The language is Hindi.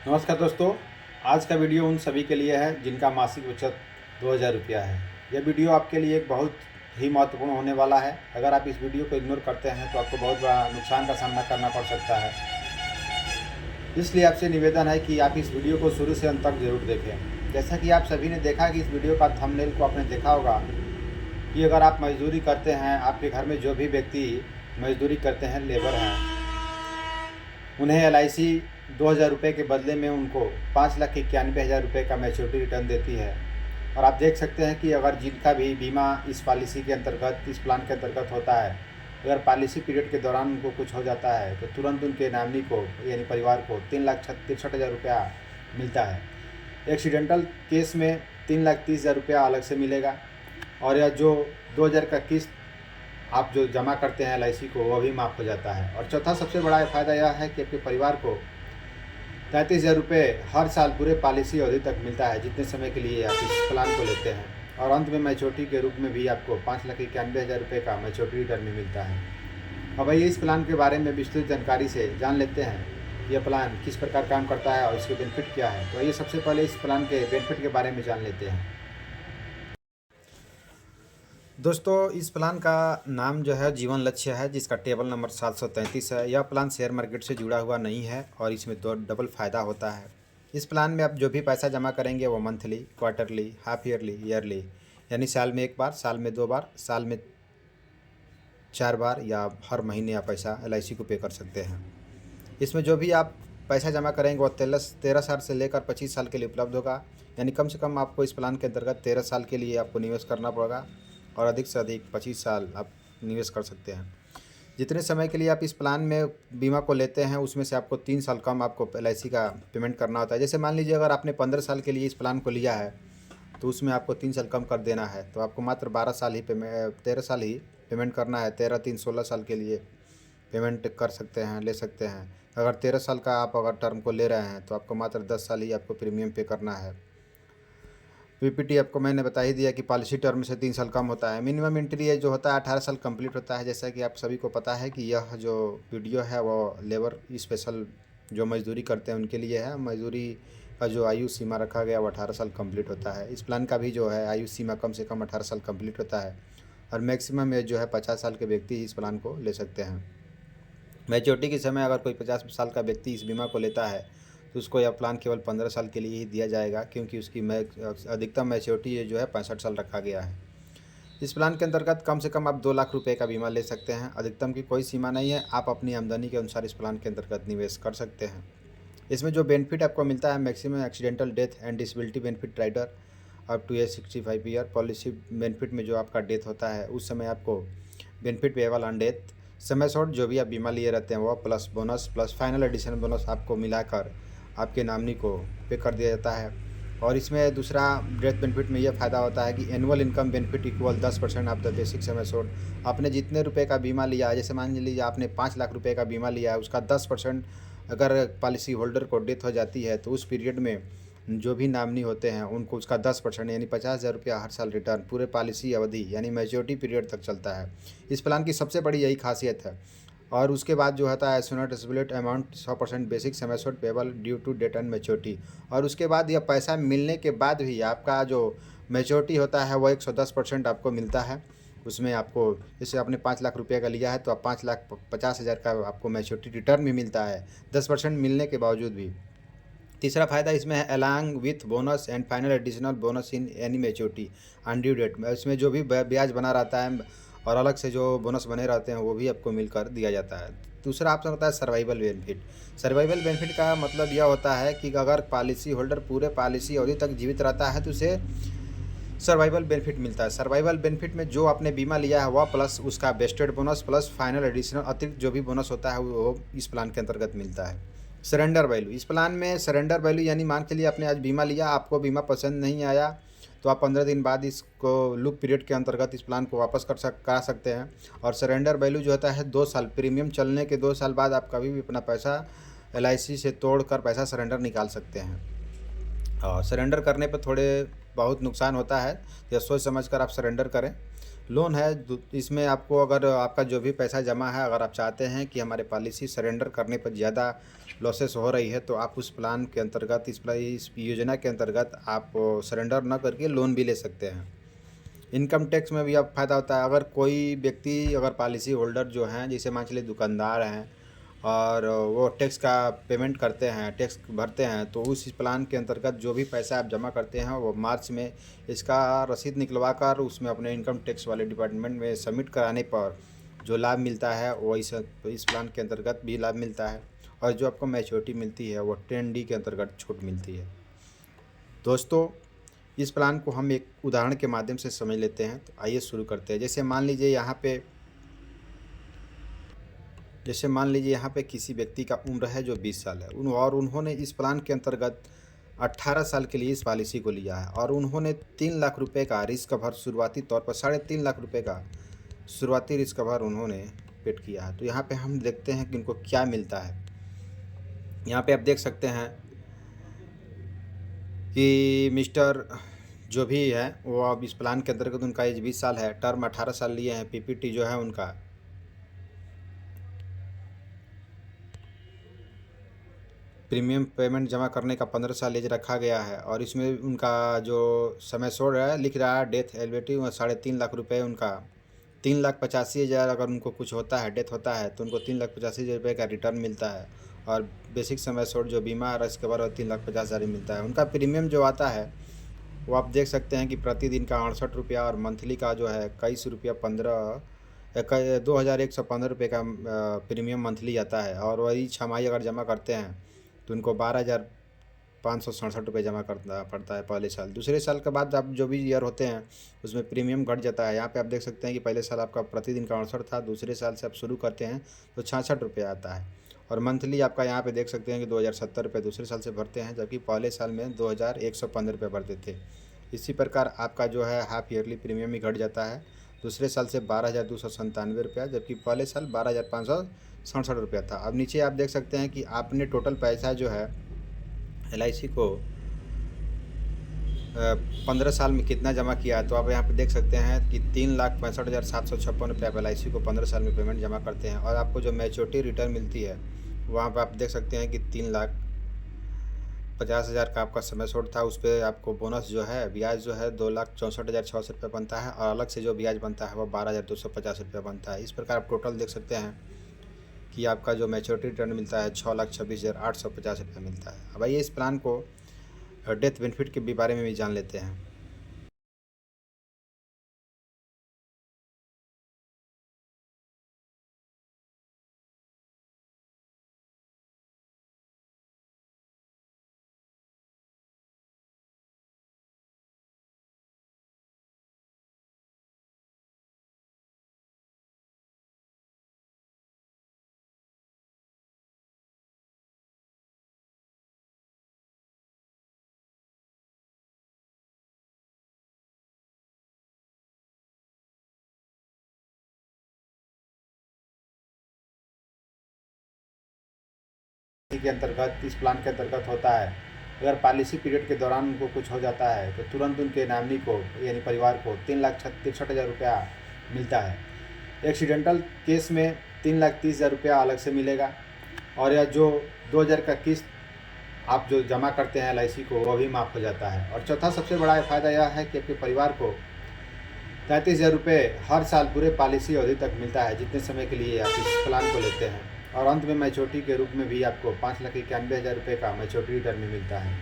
नमस्कार दोस्तों। आज का वीडियो उन सभी के लिए है जिनका मासिक बचत 2000 रुपया है। यह वीडियो आपके लिए एक बहुत ही महत्वपूर्ण होने वाला है। अगर आप इस वीडियो को इग्नोर करते हैं तो आपको बहुत बड़ा नुकसान का सामना करना पड़ सकता है। इसलिए आपसे निवेदन है कि आप इस वीडियो को शुरू से अंत तक जरूर देखें। जैसा कि आप सभी ने देखा कि इस वीडियो का थंबनेल को आपने देखा होगा कि अगर आप मजदूरी करते हैं, आपके घर में जो भी व्यक्ति मजदूरी करते हैं, लेबर हैं, उन्हें LIC 2000 रुपये के बदले में उनको 5,91,000 रुपये का मैच्योरिटी रिटर्न देती है। और आप देख सकते हैं कि अगर जिनका भी बीमा इस पॉलिसी के अंतर्गत, इस प्लान के अंतर्गत होता है, अगर पॉलिसी पीरियड के दौरान उनको कुछ हो जाता है तो तुरंत उनके नॉमिनी को यानी परिवार को 3,63,000 रुपया मिलता है। एक्सीडेंटल केस में 3,30,000 रुपया अलग से मिलेगा। और यह जो 2000 का किस्त आप जो जमा करते हैं LIC को, वह भी माफ़ हो जाता है। और चौथा सबसे बड़ा फ़ायदा यह है कि आपके परिवार को 33,000 रुपये हर साल पूरे पॉलिसी अवधि तक मिलता है, जितने समय के लिए आप इस प्लान को लेते हैं। और अंत में मैच्योरिटी के रूप में भी आपको 5,91,000 रुपये का मैच्योरिटी रिटर्न भी मिलता है। अब आइए इस प्लान के बारे में विस्तृत जानकारी से जान लेते हैं। यह प्लान किस प्रकार काम करता है और इसके बेनिफिट क्या है। तो आइए सबसे पहले इस प्लान के बेनिफिट के बारे में जान लेते हैं। दोस्तों, इस प्लान का नाम जो है जीवन लक्ष्य है, जिसका टेबल नंबर 733 है। यह प्लान शेयर मार्केट से जुड़ा हुआ नहीं है और इसमें दो डबल फ़ायदा होता है। इस प्लान में आप जो भी पैसा जमा करेंगे वो monthly, quarterly, half yearly, yearly, यानी साल में 1 बार, साल में 2 बार, साल में 4 बार या हर महीने आप पैसा LIC को पे कर सकते हैं। इसमें जो भी आप पैसा जमा करेंगे वो 13 साल से लेकर 25 साल के लिए उपलब्ध होगा। यानी कम से कम आपको इस प्लान के अंतर्गत 13 साल के लिए आपको निवेश करना पड़ेगा और अधिक से अधिक 25 साल आप निवेश कर सकते हैं। जितने समय के लिए आप इस प्लान में बीमा को लेते हैं, उसमें से आपको 3 साल कम आपको LIC का पेमेंट करना होता है। जैसे मान लीजिए अगर आपने 15 साल के लिए इस प्लान को लिया है तो उसमें आपको 3 साल कम कर देना है, तो आपको मात्र 13 साल ही पेमेंट करना है। 13, 3, 16 साल के लिए पेमेंट कर सकते हैं, ले सकते हैं। अगर 13 साल का आप अगर टर्म को ले रहे हैं तो आपको मात्र 10 साल ही आपको प्रीमियम पे करना है। PPT आपको मैंने बता ही दिया कि पॉलिसी टर्म से 3 साल कम होता है। मिनिमम एंट्री एज जो होता है 18 साल कंप्लीट होता है। जैसा कि आप सभी को पता है कि यह जो वीडियो है वो लेबर स्पेशल जो मजदूरी करते हैं उनके लिए है। मजदूरी का जो आयु सीमा रखा गया वो 18 साल कंप्लीट होता है। इस प्लान का भी जो है आयु सीमा कम से कम 18 साल कंप्लीट होता है और मैक्सिमम एज जो है 50 साल के व्यक्ति इस प्लान को ले सकते हैं। मैच्योरिटी के समय अगर कोई 50 साल का व्यक्ति इस बीमा को लेता है तो उसको यह प्लान केवल 15 साल के लिए ही दिया जाएगा, क्योंकि उसकी अधिकतम मैच्योरिटी जो है 65 साल रखा गया है। इस प्लान के अंतर्गत कम से कम आप 2 लाख रुपए का बीमा ले सकते हैं। अधिकतम की कोई सीमा नहीं है, आप अपनी आमदनी के अनुसार इस प्लान के अंतर्गत निवेश कर सकते हैं। इसमें जो बेनिफिट आपको मिलता है, maximum accidental death and disability benefit rider up to age 65 year. Policy benefit में जो आपका डेथ होता है उस समय आपको benefit payable on death, sum assured जो भी आप बीमा लिए रहते हैं वो, plus bonus, plus final addition bonus आपको मिलाकर आपके नॉमिनी को पे कर दिया जाता है। और इसमें दूसरा डेथ बेनिफिट में यह फ़ायदा होता है कि annual income benefit equal 10% of the basic sum assured. आपने जितने रुपए का बीमा लिया है, जैसे मान लीजिए आपने 5 लाख रुपए का बीमा लिया है, उसका 10% अगर पॉलिसी होल्डर को डेथ हो जाती है तो उस पीरियड में जो भी नॉमिनी होते हैं उनको उसका 10% यानी 50,000 रुपया हर साल रिटर्न पूरे पॉलिसी अवधि यानी मैच्योरिटी पीरियड तक चलता है। इस प्लान की सबसे बड़ी यही खासियत है। और उसके बाद जो होता है एसोनेट split amount 100% basic sum assured payable due to date and maturity. और उसके बाद यह पैसा मिलने के बाद भी आपका जो मैच्योरिटी होता है वो 110% आपको मिलता है। उसमें आपको जैसे आपने 5 लाख रुपये का लिया है तो आप 5,50,000 का आपको मैच्योरिटी रिटर्न भी मिलता है 10% मिलने के बावजूद भी। तीसरा फ़ायदा इसमें है along with bonus and final additional bonus in any maturity on due date. इसमें जो भी ब्याज बना रहता है और अलग से जो बोनस बने रहते हैं वो भी आपको मिलकर दिया जाता है। दूसरा ऑप्शन होता है सर्वाइवल बेनिफिट। सर्वाइवल बेनिफिट का मतलब यह होता है कि अगर पॉलिसी होल्डर पूरे पॉलिसी अवधि तक जीवित रहता है तो उसे सर्वाइवल बेनिफिट मिलता है। सर्वाइवल बेनिफिट में जो आपने बीमा लिया है वह प्लस उसका vested bonus plus final additional अतिरिक्त जो भी बोनस होता है वो इस प्लान के अंतर्गत मिलता है। सरेंडर वैल्यू, इस प्लान में सरेंडर वैल्यू यानी मान के लिए आपने आज बीमा लिया, आपको बीमा पसंद नहीं आया तो आप 15 दिन बाद इसको लूप पीरियड के अंतर्गत इस प्लान को वापस करा सकते हैं। और सरेंडर वैल्यू जो होता है 2 साल, प्रीमियम चलने के 2 साल बाद आप कभी भी अपना पैसा LIC से तोड़कर पैसा सरेंडर निकाल सकते हैं। और सरेंडर करने पर थोड़े बहुत नुकसान होता है, या सोच समझ कर आप सरेंडर करें। लोन है इसमें आपको अगर आपका जो भी पैसा जमा है, अगर आप चाहते हैं कि हमारे पॉलिसी सरेंडर करने पर ज़्यादा लॉसेस हो रही है, तो आप उस प्लान के अंतर्गत इस योजना के अंतर्गत आप सरेंडर ना करके लोन भी ले सकते हैं। इनकम टैक्स में भी अब फ़ायदा होता है। अगर कोई व्यक्ति अगर पॉलिसी होल्डर जो हैं, जैसे मान चलिए दुकानदार हैं और वो टैक्स का पेमेंट करते हैं, टैक्स भरते हैं, तो उस प्लान के अंतर्गत जो भी पैसा आप जमा करते हैं वो मार्च में इसका रसीद निकलवा कर उसमें अपने इनकम टैक्स वाले डिपार्टमेंट में सबमिट कराने पर जो लाभ मिलता है वो इस प्लान के अंतर्गत भी लाभ मिलता है। और जो आपको मैच्योरिटी मिलती है वो 10D के अंतर्गत छूट मिलती है। दोस्तों, इस प्लान को हम एक उदाहरण के माध्यम से समझ लेते हैं। तो आइए शुरू करते हैं। जैसे मान लीजिए यहाँ पे किसी व्यक्ति का उम्र है जो 20 साल है, और उन्होंने इस प्लान के अंतर्गत 18 साल के लिए इस पॉलिसी को लिया है और उन्होंने 3 लाख रुपए का रिस्क कवर शुरुआती तौर पर 3.5 लाख रुपए का शुरुआती रिस्क कवर उन्होंने पेड किया है। तो यहाँ पे हम देखते हैं कि उनको क्या मिलता है। यहाँ पे आप देख सकते हैं कि मिस्टर जो भी है वो अब इस प्लान के अंतर्गत उनका एज 20 साल है, टर्म 18 साल लिए हैं, पीपीटी जो है उनका प्रीमियम पेमेंट जमा करने का 15 साल एज रखा गया है और इसमें उनका जो समय छोड़ रहा है लिख रहा है डेथ एलिजिबिलिटी 3.5 लाख रुपए उनका 3,85,000 अगर उनको कुछ होता है, डेथ होता है, तो उनको 3,85,000 रुपये का रिटर्न मिलता है। और बेसिक समय छोड़ जो बीमा है इसके बाद 3,50,000 मिलता है। उनका प्रीमियम जो आता है वो आप देख सकते हैं कि प्रतिदिन का 68 रुपया और मंथली का जो है 2,115 रुपये का प्रीमियम मंथली आता है। और वही छमाही अगर जमा करते हैं तो उनको 12,567 रुपये जमा करना पड़ता है पहले साल। दूसरे साल के बाद आप जो भी ईयर होते हैं उसमें प्रीमियम घट जाता है। यहाँ पे आप देख सकते हैं कि पहले साल आपका प्रतिदिन का 68 था, दूसरे साल से आप शुरू करते हैं तो 66 रुपये आता है। और मंथली आपका यहाँ पे देख सकते हैं कि 2,070 रुपये दूसरे साल से भरते हैं, जबकि पहले साल में 2,115 रुपये भरते थे। इसी प्रकार आपका जो है हाफ ईयरली प्रीमियम ही घट जाता है। दूसरे साल से 12,297 रुपया, जबकि पहले साल 12,567 रुपया था। अब नीचे आप देख सकते हैं कि आपने टोटल पैसा जो है LIC को 15 साल में कितना जमा किया है। तो आप यहाँ पे देख सकते हैं कि 3,65,756 रुपये आप LIC को 15 साल में पेमेंट जमा करते हैं और आपको जो मैच्योरिटी रिटर्न मिलती है वहाँ पे आप देख सकते हैं कि 3,50,000 का आपका समय छोड़ था। उस पर आपको बोनस जो है ब्याज जो है 2,64,600 रुपये बनता है और अलग से जो ब्याज बनता है वो 12,250 रुपये बनता है। इस प्रकार आप टोटल देख सकते हैं कि आपका जो मैच्योरिटी रिटर्न मिलता है 6,26,850 रुपये मिलता है। अब आइए इस प्लान को डेथ बेनिफिट के भी बारे में भी जान लेते हैं। के अंतर्गत इस प्लान के अंतर्गत होता है, अगर पॉलिसी पीरियड के दौरान उनको कुछ हो जाता है तो तुरंत उनके नॉमिनी को यानी परिवार को 3,63,000 रुपया मिलता है। एक्सीडेंटल केस में 3,30,000 रुपया अलग से मिलेगा और या जो 2,000 का किस्त आप जो जमा करते हैं LIC को वो भी माफ़ हो जाता है। और चौथा सबसे बड़ा फ़ायदा यह है कि आपके परिवार को 33,000 रुपये हर साल पूरे पॉलिसी अवधि तक मिलता है, जितने समय के लिए आप इस प्लान को लेते हैं। और अंत में मैच्योरिटी के रूप में भी आपको 5,91,000 रुपये का मैच्योरिटी रिटर्न में मिलता है।